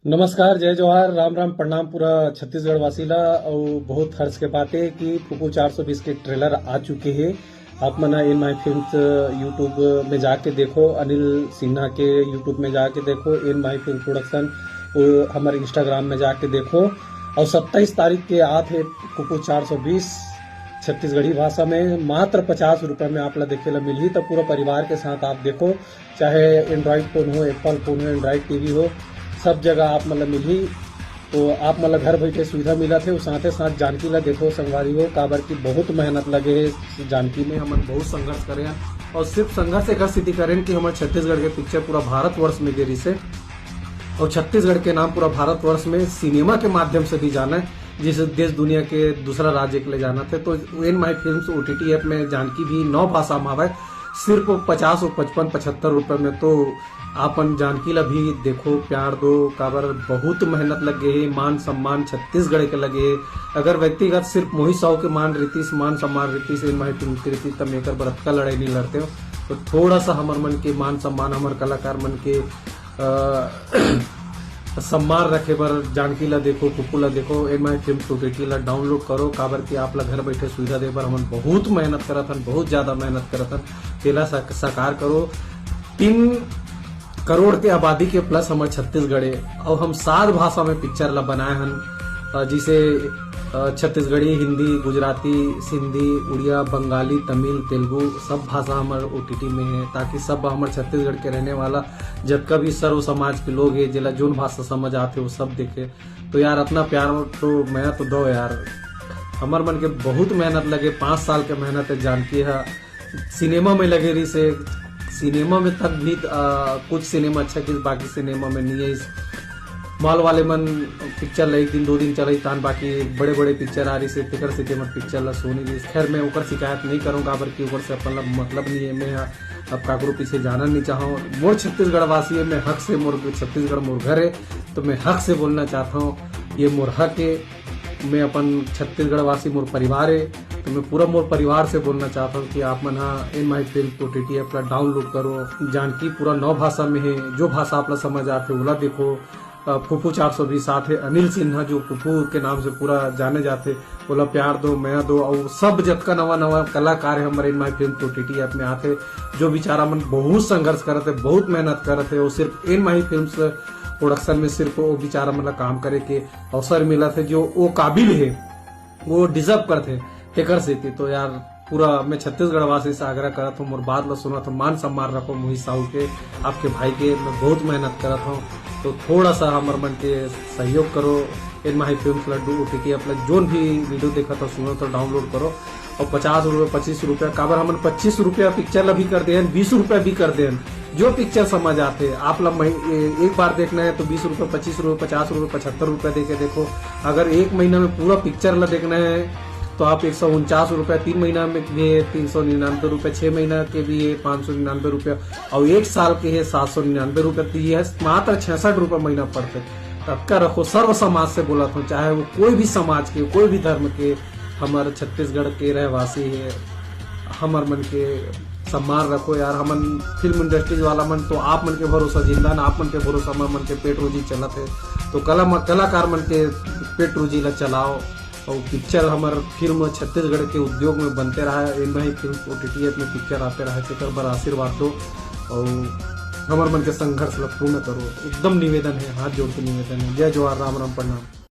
नमस्कार, जय जवाहर, राम राम, प्रणाम पूरा छत्तीसगढ़ वासीला। और बहुत हर्ष के बात है कि फूफू 420 के ट्रेलर आ चुके हैं। आप मना इन माई फिल्म्स यूट्यूब में जाके देखो, अनिल सिन्हा के यूट्यूब में जाके देखो, इन माई फिल्म प्रोडक्शन हमारे इंस्टाग्राम में जाके देखो। और 27 तारीख के आते फूफू 420 छत्तीसगढ़ी भाषा में मात्र 50 रुपए में आप देखे ला मिली। तो पूरा परिवार के साथ आप देखो, चाहे एंड्रॉइड फोन हो, एप्पल फोन हो, एंड्रॉइड टीवी हो, सब जगह आप मिली। तो आप घर बैठे सुविधा मिला थे। साथ साथ जानकी ला देखो संगवारी हो, काबर की बहुत मेहनत लगे है जानकी में। हम बहुत संघर्ष करे और सिर्फ संघर्ष एक स्थिति करें कि हमारे छत्तीसगढ़ के पिक्चर पूरा भारतवर्ष में गिरी से, और छत्तीसगढ़ के नाम पूरा भारतवर्ष में सिनेमा के माध्यम से भी जाना है, जिस देश दुनिया के दूसरा राज्य के लिए जाना थे। तो इन माई फिल्म्स OTT ऐप में जानकी भी 9 भाषा में आवे, सिर्फ 50 और 55 75 रुपए में। तो आपन जानकी ला भी देखो, प्यार दो, काबर बहुत मेहनत लगे है, मान सम्मान छत्तीसगढ़ के लगे है। अगर व्यक्तिगत सिर्फ मोही साहू के मान सम्मान रीति से इन माई फिल्म की रीति तब एकर बरत का लड़ाई नहीं लड़ते हो। तो थोड़ा सा हमार मन के मान सम्मान, हमार कलाकार मन के सम्मान रखे पर जानकी ला देखो, फूफू ला देखो, इन माई फिल्म OTT ला डाउनलोड करो। काबर की आप ला घर बैठे सुविधा दे पर हम बहुत मेहनत करत हन, बहुत ज्यादा मेहनत करत हन। तेला साकार करो। 3 करोड़ के आबादी के प्लस हमारे छत्तीसगढ़ है, और हम 7 भाषा में पिक्चर ला बनाए हन, जिसे छत्तीसगढ़ी, हिंदी, गुजराती, सिंधी, उड़िया, बंगाली, तमिल, तेलुगु सब भाषा हमारे OTT में है, ताकि सब हमारे छत्तीसगढ़ के रहने वाला जितना भी सर्व समाज के लोग है, जिला जोन भाषा समझ आते वो सब देखे। तो यार अपना प्यार तो मैं तो दो यार, हमार मन के बहुत मेहनत लगे, 5 साल के मेहनत है। जानकी है सिनेमा में लगे रही से, सिनेमा में तक भी कुछ सिनेमा अच्छा कि बाकी सिनेमा में नहीं है। इस मॉल वाले मन पिक्चर ला 1 दिन 2 दिन चल तान, बाकी बड़े बड़े पिक्चर आ रही से तेकर से मत पिक्चर ला सोनी रही। खैर मैं ऊपर शिकायत नहीं करूँगा, बल्कि ऊपर से अपन मतलब नहीं है। मैं अब काकरो पीछे जाना नहीं चाहूँ। मोर छत्तीसगढ़ वासी है, मैं हक से, मोर छत्तीसगढ़ मोर घर है, तो मैं हक से बोलना चाहता हूँ, ये मोर हक है। मैं अपन छत्तीसगढ़ वासी, मोर परिवार है, तो मैं पूरा मोर परिवार से बोलना चाहता हूँ कि आप मन in my film OTT app ला डाउनलोड करो। जानकी पूरा 9 भाषा में है, जो भाषा आप ला समझ आते ओला देखो। फूफू 420 साथ है अनिल सिन्हा, जो फूफू के नाम से पूरा जाने जाते, बोला प्यार दो, मैं दो, और सब जबका नवा कलाकार है हमारे इन माई फिल्म OTT ऐप में आते, जो बेचारा मन बहुत संघर्ष करते, बहुत मेहनत करते। वो सिर्फ इन माई फिल्म प्रोडक्शन में सिर्फ वो बेचारा मतलब काम करे के अवसर मिला थे, जो वो काबिल है, वो डिजर्व करते टेकर से थी। तो यार पूरा मैं छत्तीसगढ़ वासी से आग्रह करता हूँ, मोर बात ला सुना तो मान सम्मान रखो मोहित साहू के, आपके भाई के। मैं बहुत मेहनत करता हूँ, तो थोड़ा सा हमारे मन के सहयोग करो। In my film OTT app जोन भी वीडियो देखा था सुनो तो डाउनलोड करो। और 50 रुपये 25 रुपया काबर हम 25 रुपया पिक्चर ला भी कर दे, 20 रुपया भी कर दे, जो पिक्चर समझ आते। आप ला एक बार देखना है तो 20 रुपये 25 रुपये 50 रुपये 75 रुपया दे के देखो। अगर 1 महीना में पूरा पिक्चर ला देखना है तो आप 149 रुपया, 3 महीना में भी है 399 रुपये, 6 महीना के भी है 599 रुपया, और 1 साल के है 799 रुपया। तो ये मात्र 66 रुपये महीना पड़ते। तब का रखो, सर्व समाज से बोला था, चाहे वो कोई भी समाज के, कोई भी धर्म के, हमारे छत्तीसगढ़ के रहवासी है, हमार मन के सम्मान रखो यार। हमन फिल्म इंडस्ट्रीज वाला मन तो आप मन के भरोसा जिंदा ना, आप मन के भरोसा मन के पेट रोजी चलत है। तो कलाकार मन के पेट रोजी ला चलाओ, और पिक्चर हमार फिल्म छत्तीसगढ़ के उद्योग में बनते रहा। इनमें ही फिल्म OTT ऐप में पिक्चर आते रहे, तेकर बर आशीर्वाद दो, और हमार मन के संघर्ष ला पूर्ण करो। एकदम निवेदन है, हाथ जोड़ के निवेदन है। जय जवाहर, राम राम, प्रणाम।